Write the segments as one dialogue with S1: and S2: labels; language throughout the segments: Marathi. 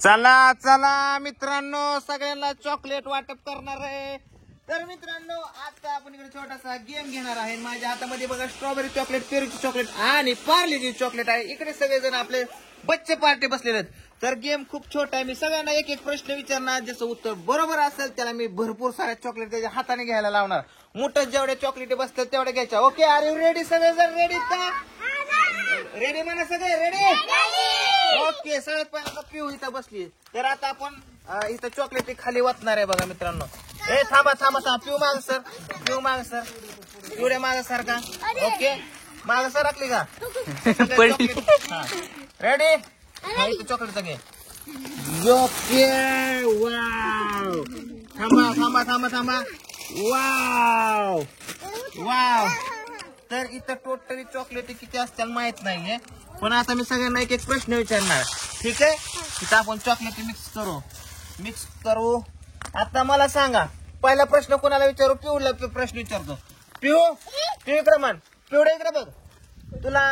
S1: चला चला मित्रांनो, सगळ्यांना चॉकलेट वाटप करणार आहे. तर मित्रांनो, आता आपण इकडे छोटासा गेम घेणार आहे. माझ्या हातामध्ये बघा स्ट्रॉबेरी चॉकलेट, पेरूची चॉकलेट आणि पार्लेची चॉकलेट आहे. इकडे सगळेजण आपले बच्चे पार्टी बसलेले आहेत. तर गेम खूप छोटा आहे. मी सगळ्यांना एक एक प्रश्न विचारणार, ज्याचं उत्तर बरोबर असेल त्याला मी भरपूर साऱ्या चॉकलेट त्याच्या हाताने घ्यायला लावणार. मोठ्या जेवढ्या चॉकलेटी बसतात तेवढ्या घ्यायच्या. Okay, are you ready? सगळेजण रेडी का? रेडी म्हणा सगळे, रेडी? ओके, सगळ्यात पहिल्यांदा पिऊ इथं बसली. तर आता आपण इथं चॉकलेट खाली वाचणार आहे बघा मित्रांनो. ए थांबा थांबा थांबा, पिऊ माग सर, पिऊ माग सर, पिवड्या माग सर का? ओके, माग सर राखली का? रेडी? इथं चॉकलेट घे. ओके, वाव, थांबा थांबा थांबा थांबा, वाव वाव. तर इथं टोटली चॉकलेट किती असतील माहित नाहीये, पण आता मी सगळ्यांना एक एक प्रश्न विचारणार. ठीक आहे? इथं आपण चॉकलेट मिक्स करू. आता मला सांगा, पहिला प्रश्न कोणाला विचारू? पिऊला प्रश्न विचारतो. पिऊ इकडे म्हण. पिवडे इकडे बघ. तुला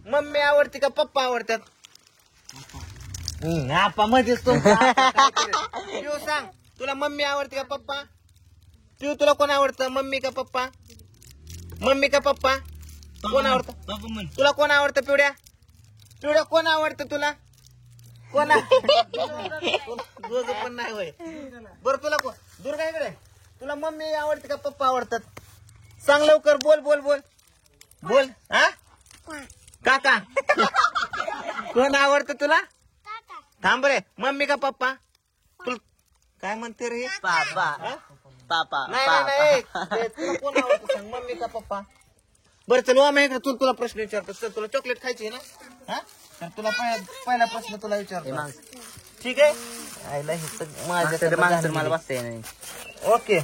S1: मम्मी आवडते का पप्पा आवडतात? आपा मध्येच तो. पिऊ सांग, तुला मम्मी आवडते का पप्पा? पिऊ तुला कोण आवडतं, मम्मी का पप्पा? मम्मी का पप्पा? कोण आवडतं तुला? कोण आवडतं पिवड्या? पिवड्या कोण आवडतं तुला? कोण? पण नाही होय. बरं तुला कोण? दुर्गा इकडे, तुला मम्मी आवडते का पप्पा आवडतात? सांग लवकर, बोल बोल बोल बोल. हा, काका. कोण आवडतं तुला? थांब रे, मम्मी का पप्पा? तुला काय म्हणते रे?
S2: पापा. पापा.
S1: नाही नाही, तुला कोण आवडतं सांग, मम्मी का पप्पा? बरं चल, इकडे तुला प्रश्न विचारतो. चल, तुला चॉकलेट खायची ना? हा, तर तुला पहिला प्रश्न तुला विचारतो. ठीक आहे? आईला माझ्या
S2: मला बसता नाही.
S1: ओके.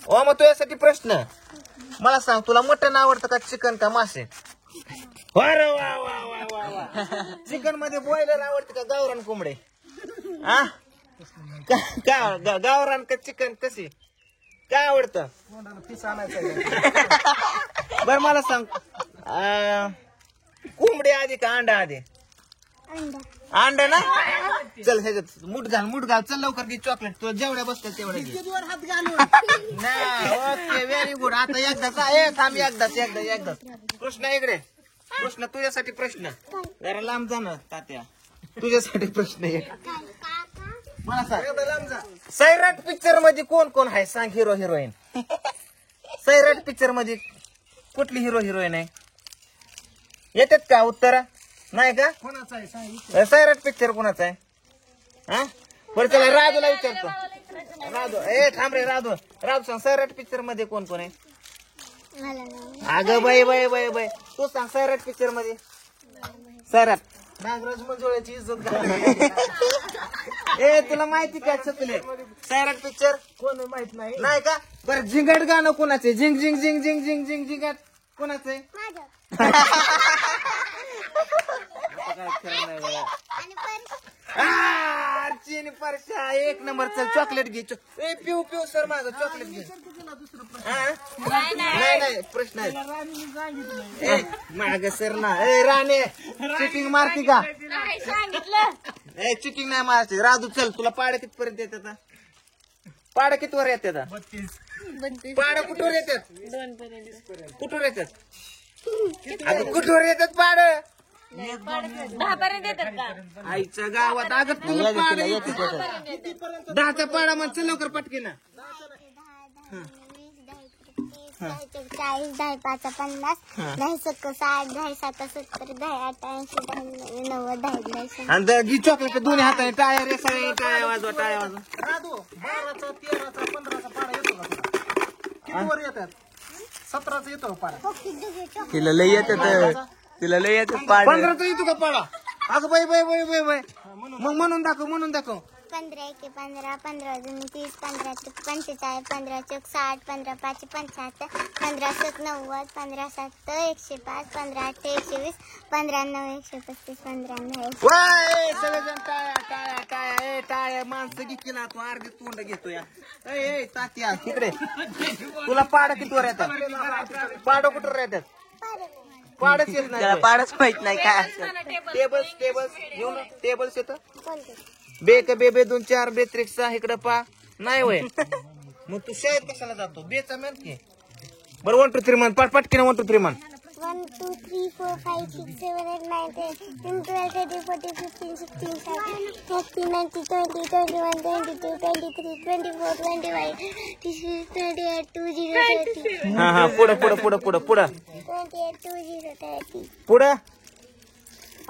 S1: मग तुझ्यासाठी प्रश्न. मला सांग, तुला मटण आवडतं का चिकन का मासे? अरे वा वा वा वा वा. चिकन मध्ये बॉयलर आवडते का गावरान कोंबडे? हा, गावरान का चिकन? कशी काय आवडतं? बर मला सांग, कोंबडी आधी का अंडा आधी? अंडा ना. चल ह्याच्यात मूठ घाल चल लवकर घे चॉकलेट. तुला जेवढ्या बसतात तेवढ्या घे. Okay, very good. आता एकदाच थांब, एकदाच. कृष्ण इकडे. कृष्ण तुझ्यासाठी प्रश्न. जरा लांब जा ना तात्या. तुझ्यासाठी प्रश्न एक. मला सांग, सैराट पिक्चर मध्ये कोण कोण आहे? सांग हिरो हिरोईन. सैराट पिक्चर मध्ये कुठली हिरो हिरोईन आहे? येतात का उत्तर? नाही का? कोणाचा आहे सैराट पिक्चर? कोणाचा आहे? हा, बरं चला राजूला विचारतो. राजू, थांब रे राजू सांग, सैराट पिक्चर मध्ये कोण कोण आहे? अगं बाई, तू सांग सैराट पिक्चर मध्ये. सैराट नागराज मंजुळ्याची इज्जत घाल. तुला माहिती का चकले सैराट पिक्चर? कोण माहित नाही का? बरं झिंगट गाणं कोणाचं? झिंग झिंग झिंग झिंग झिंग झिंग झिंगट कोणाचं आहे? चिनी परशा एक नंबर. चल चॉकलेट घे. पिऊ सर माझं चॉकलेट घे. नाही प्रश्न आहे माग सर ना. राणे चिटिंग मारती का? चिटिंग नाही मारायची. राजू चल, तुला पाड्या कितपर्यंत येतात? पाड्या कितवर येतात? पाड्या कुठवर येतात? कुठवर येतात? कुठवर येतात पाड्या?
S3: 10 पर्यंत येतात का?
S1: आईच्या गावात अगं तुला 10चा पाडा मग चल लवकर पटकी ना.
S4: 40, 10 5 50, 10 6 60, 10 7 70, 10 8 80, 10 90, 10
S1: आणि घी चॉकलेट दोन्ही हाताने. टाळ्या रे सगळे, टाळ्या वाजवा.
S5: 12चा 13चा 15चा पाडा येतो का तुला? किती वर येतात? 17चा येतो पाडा.
S2: तिला लय येतात.
S1: 15चा येतो का पाडा? अगं बाई. मग म्हणून दाखव.
S4: 15 1 15, 15 2 30, 15 3 45, 15 4 60, 15 5 75, 15 7 90, 15 7 105, 15 8 120, 15 9 135, 15 9
S1: सगळेजण टाळ्या. टाळ्या माणसं घे ना. तू अर्धी तोंड घेतो या. तात्या इकडे. तुला पाडा किती वर येतात? पाडा कुठवर येतात? पाडच येत
S2: त्याला
S1: नाही
S2: पाडच माहित नाही काय असं.
S1: टेबल्स टेबल्स येऊ ना टेबल्स येतं
S4: कोणते
S1: बे का बे बे 2 4 बे 3 6 इकडे पा नाही वय मग तू शाळेत कशाला जातो बेचा मेन की बरं 1 2 3 म्हण पटकीने 1 2 3 म्हण
S4: 1 2 3 4 5 6 7 8 9 10 11 12 13 14 15 16 17 18 19 20 21 22 23 24 25 26 28 20 30
S1: हा हा पुढं पुढं पुढं पुढं पुढं
S4: 28 20 30
S1: पुढं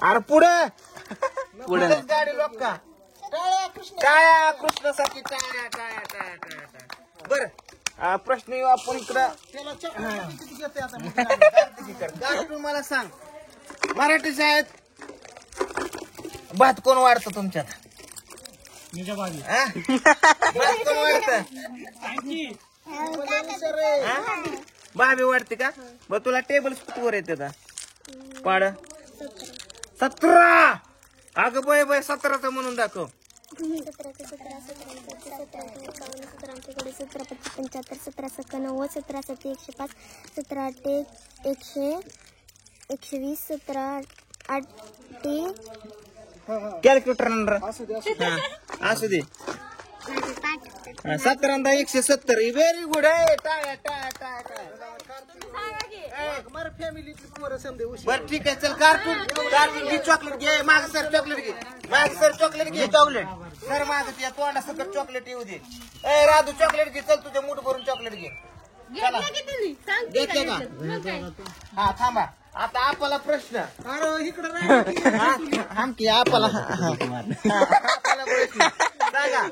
S1: अरे पुढं
S2: पुढं
S1: पुढंच गाडी लोक का टाळ्या कृष्णासाठी टाळ्या टाळ्या टाळ्या टाळ्या टाळ्या बरं प्रश्न येऊ आपण इकडं
S5: त्याला चक्कर किती घेते आता
S1: कार्टून मला सांग मराठी शाळेत भात कोण वाढतं तुमच्यात हा? भात कोण वाढतं भाभी वाढते का बरं तुला टेबल वर येते का पाड 17 अगं बाय बाय 17चं म्हणून दाखव
S4: 17 17 17 17 90 17 17 105 17 100 120 17
S1: कॅल्क्युलेटर
S5: असू
S1: असू दे 17 170 व्हेरी गुड आहे टाळ्या टाळ्या टाळ्या टाळ्या
S5: बरं फॅमिलीची पोरं समजे उशीर
S1: बर ठीक आहे चल कार्टून घे चॉकलेट घे माग सर चॉकलेट घे माग सर चॉकलेट घे चॉकलेट सर माग त्या तोंडा सकट चॉकलेट येऊ दे ए राधू चॉकलेट घे चल तुझ्या मूठ भरून चॉकलेट घे चला देते का हा थांबा आता आपला प्रश्न
S5: अरे इकडं नाही
S1: आमकी आपला आपला प्रश्न सांगा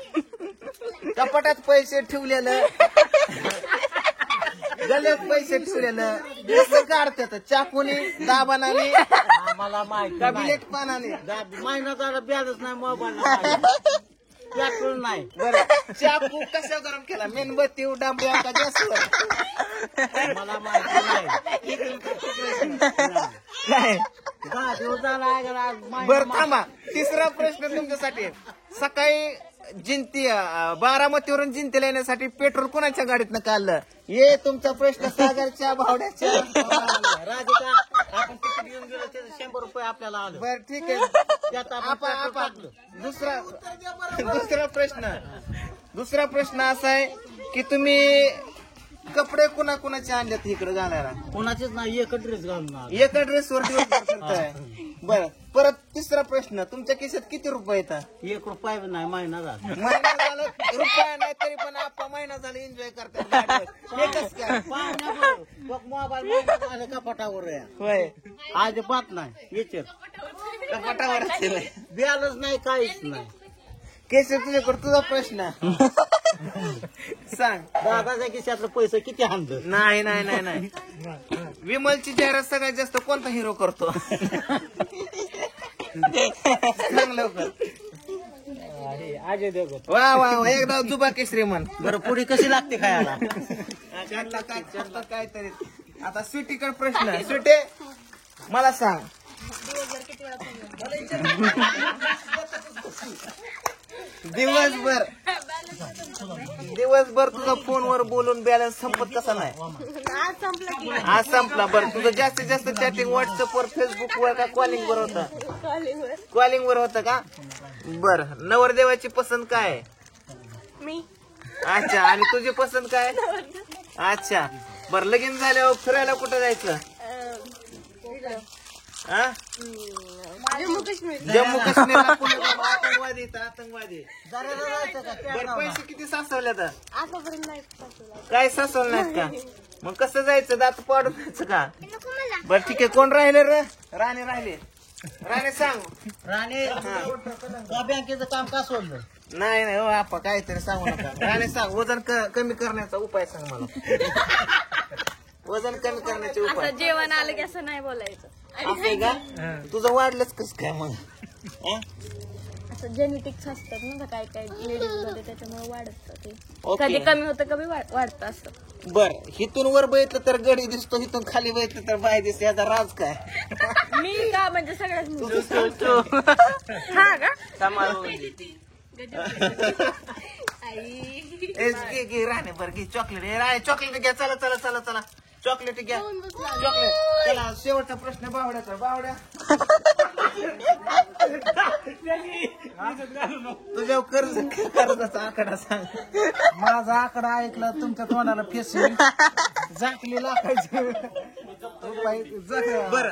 S1: कपाटात पैसे ठेवलेलं गल्यात पैसे ठेवलेलं कसं काढतात चाकूने दाबानाने
S2: मला माहित
S1: का बिलेट पानाने
S2: महिना झाला ब्याजच नाही मोबाईल नाही
S1: बरं चाकू कसा गरम केला मेणबत्ती डांबऱ्या का गॅसवर
S2: मला माहिती नाही
S1: काय
S2: 10 दिवस झाला
S1: बर थांबा तिसरा प्रश्न तुमच्यासाठी सकाळी जिंती बारामतीवरून जिंतीला येण्यासाठी पेट्रोल कोणाच्या गाडीतनं काढलं ये तुमचा प्रश्न सागरच्या भावड्याच्या
S2: राधिका आपण तिकीट घेऊन गेलो त्याचं 100 रुपये आपल्याला आलं
S1: बर ठीक आहे
S2: त्यात आपण
S1: आपण
S2: पेट्रोल
S1: आपण
S2: टाकलं.
S1: दुसरा प्रश्न असा आहे की तुम्ही कपडे कुणाचे आणलेत इकडे घालायला
S2: कोणाचेच नाही एक ड्रेस घालून आलो.
S1: एका ड्रेसवर दिवसभर फिरताय बर परत तिसरा प्रश्न तुमच्या खिशात किती रुपये येतात
S2: 1 रुपया बी नाही महिना झाला
S1: महिना झाला रुपया नाही तरी पण आपण महिना झाला एन्जॉय करतात एकच काय
S2: मोबाईल महिना झाला कपाटावर आहे.
S1: होय
S2: अजिबात नाही विचार
S1: कपाटावर
S2: ब्यालच नाही काहीच नाही
S1: केशव तुझ्याकडे तुझा प्रश्न सांग
S2: दादाच्या खिशातलं पैसे किती हाणलं
S1: नाही नाही नाही नाही विमलची जाहिरात सगळ्यात जास्त कोणता हिरो करतो सांग लवकर
S2: अजय देवगण
S1: वा वा वा, एकदा जुबा केसरी म्हण
S2: बरं पुढे कशी लागते खायला
S1: चाललं काहीतरी आता स्वीटीकडे प्रश्न स्वीटे मला सांग दिवसभर तुझा फोनवर बोलून बॅलन्स संपत कसा नाही आज संपला बरं तुझं जास्तीत जास्त चॅटिंग व्हॉट्सअपवर फेसबुकवर का कॉलिंगवर होतं कॉलिंगवर होतं का बर नवरदेवाची पसंत काय आहे?
S3: मी
S1: अच्छा आणि तुझी पसंत काय अच्छा बर लगीन झाल्यावर फिरायला कुठं जायचं हा?
S3: जम्मू काश्मीर
S1: जम्मू काश्मीरला पुण्याला आतंकवादी इथं आतंकवादी बरं पैसे किती साचवले आता
S4: आतापर्यंत नाही
S1: काय साचवलं नाहीत का मग कसं जायचं दात पाडून जायचं का बरं ठीक आहे कोण राहिले रे राणे राहिले राणे सांग
S2: राणे त्या बँकेचं काम का सोडलं
S1: नाही नाही हो आपा काहीतरी सांगू नका राणे सांग वजन कमी करण्याचा उपाय सांग मला वजन कमी करण्याचे उपाय
S3: असं जेवण आलं की असं नाही बोलायचं
S1: असं आहे का तुझं वाढलंच कस काय मग हा?
S3: असं जेनेटिक्स असतात ना काय काय लेडीज मध्ये त्याच्यामुळे वाढत ते
S1: ओके.
S3: कधी कमी होतं कधी वाढतं असं
S1: बर हिथून वर बघितलं तर गडी दिसतो हिथून खाली बघितलं तर बाय दिसतो याचा राज काय
S3: मी का म्हणजे सगळ्याच मुली.
S1: तू
S3: हा का
S1: राणे बर घे चॉकलेट चॉकलेट घ्या चला चला चला चला चॉकलेट घ्या चॉकलेट. चला शेवटचा प्रश्न बावड्याचा. बावड्या तुझ्या कर्जाचा आकडा सांग.
S5: माझा आकडा ऐकला तुमच्या तोंडाला फेसून झाकली लाखायची
S1: बर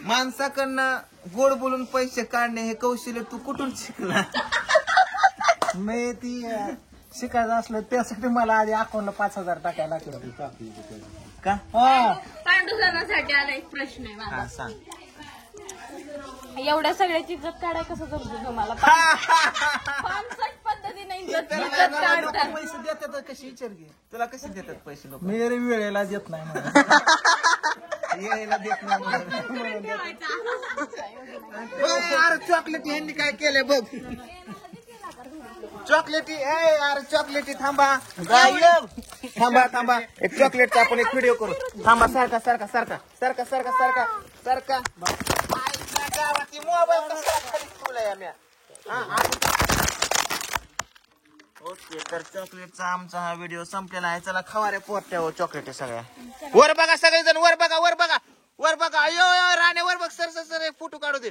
S1: माणसाकडनं गोड बोलून पैसे काढणे हे कौशल्य तू कुठून शिकला?
S5: मी ती शिकायचं असलं त्यासाठी मला आधी अकाउंटला 5,000 टाकायला लागले.
S1: का
S3: पांडुसणासाठी आला एक प्रश्न आहे माझा.
S1: हा सांग.
S3: एवढ्या सगळ्याची इज्जत काढाय कसं जमतं तुम्हाला? 65 पद्धतीने इज्जत काढतात.
S5: पैसे देतात कशी विचार घे.
S1: तुला कसे देतात पैसे लोक?
S5: मी वेळेला देत नाही मला.
S1: यायला देत नाही म्हणून. अरे चॉकलेटी यांनी काय केलंय बघ. चॉकलेटी अरे चॉकलेटी थांबा थांबा. एक चॉकलेटचा आपण एक व्हिडिओ करू. थांबा. सारखा गावाची मोबाईल ओके. तर चॉकलेटचा आमचा हा व्हिडिओ संपलेला आहे. चला खावा रे पोट्या चॉकलेट सगळ्या. वर बघा सगळेजण. वर बघा. अयो राणे वर बघ. सर एक फोटो काढू दे.